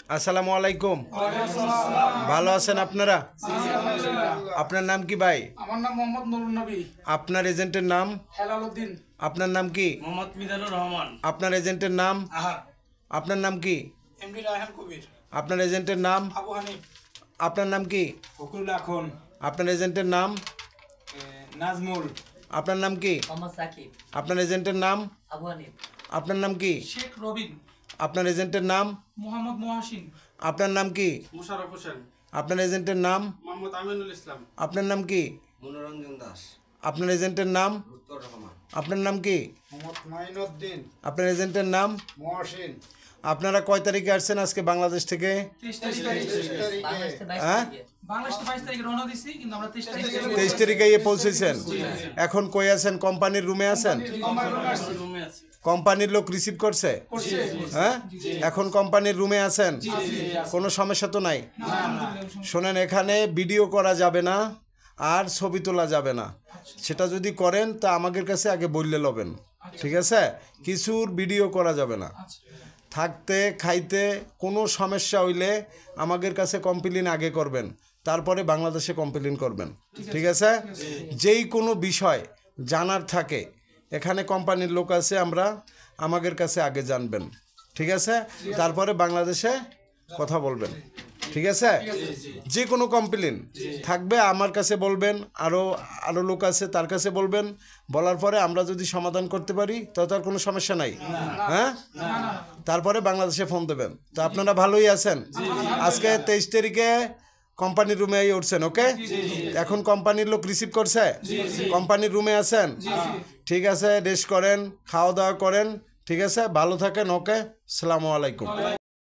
আসসালামু আলাইকুম। ভালো আছেন আপনারা? আপনার নাম কি ভাই? আমার নাম মোহাম্মদ নুরুন নবী। আপনার এজেন্টের নাম? হেলাল উদ্দিন। আপনার নাম কি? মোহাম্মদ মিজানুর রহমান। আপনার এজেন্টের নাম? আহাদ। আপনার নাম কি? এমডি রায়হান কবির। আপনার এজেন্টের নাম? আবু হানিফ। আপনার নাম কি? ফকরুল আখন। আপনার এজেন্টের নাম? নাজমুল। আপনার নাম কি? মোহাম্মদ সাকিব। আপনার এজেন্টের নাম? আবু হানিফ। আপনার নাম কি? শেখ রবিন। আপনার এজেন্টের নাম? মোহাম্মদ মুহাসিন। আপনার নাম কি? মুশারফ হোসেন। আপনার এজেন্টের নাম? মোহাম্মদ আমিনুল ইসলাম। আপনার নাম কি? মনোরঞ্জন দাস। আপনার এজেন্টের নাম? উত্তর রহমান। আপনার নাম কি? মোহাম্মদ মাইনুদ্দিন। আপনার এজেন্টের নাম? মুহাসিন। আপনারা কয় তারিখে আসছেন আজকে বাংলাদেশ থেকে? 23 তারিখে। বাংলাদেশে 22 হ্যাঁ? তারিখে। বাংলাদেশে 22 তারিখে রওনা দিছি, কিন্তু আমরা 23 তারিখে 23 তারিখে গিয়ে পৌঁছেছেন। এখন কই আছেন? কোম্পানির রুমে আছেন? রুমে আছি। কোম্পানির লোক রিসিভ করছে? হ্যাঁ, এখন কোম্পানির রুমে আছেন? কোনো সমস্যা তো নাই? শোনেন, এখানে ভিডিও করা যাবে না আর ছবি তোলা যাবে না। সেটা যদি করেন তা আমাদের কাছে আগে বললে লবেন, ঠিক আছে? কিছুর ভিডিও করা যাবে না। থাকতে খাইতে কোনো সমস্যা হইলে আমাদের কাছে কমপ্লেন আগে করবেন, তারপরে বাংলাদেশে কমপ্লেন করবেন, ঠিক আছে? যেই কোনো বিষয় জানার থাকে এখানে কোম্পানির লোক আছে, আমাদের কাছে আগে জানবেন, ঠিক আছে? তারপরে বাংলাদেশে কথা বলবেন, ঠিক আছে? যে কোনো কমপ্লেন থাকবে আমার কাছে বলবেন, আরও লোক আছে তার কাছে বলবেন। বলার পরে আমরা যদি সমাধান করতে পারি তো তার কোনো সমস্যা নাই। হ্যাঁ, তারপরে বাংলাদেশে ফোন দেবেন। তো আপনারা ভালোই আছেন? আজকে 23 তারিখে কোম্পানির রুমে উঠছেন, ওকে? এখন কোম্পানির লোক রিসিভ করছে? কোম্পানির রুমে আছেন? ঠিক আছে, রেস্ট করেন, খাওয়া দাওয়া করেন, ঠিক আছে? ভালো থাকেন, ওকে? আসসালামু আলাইকুম।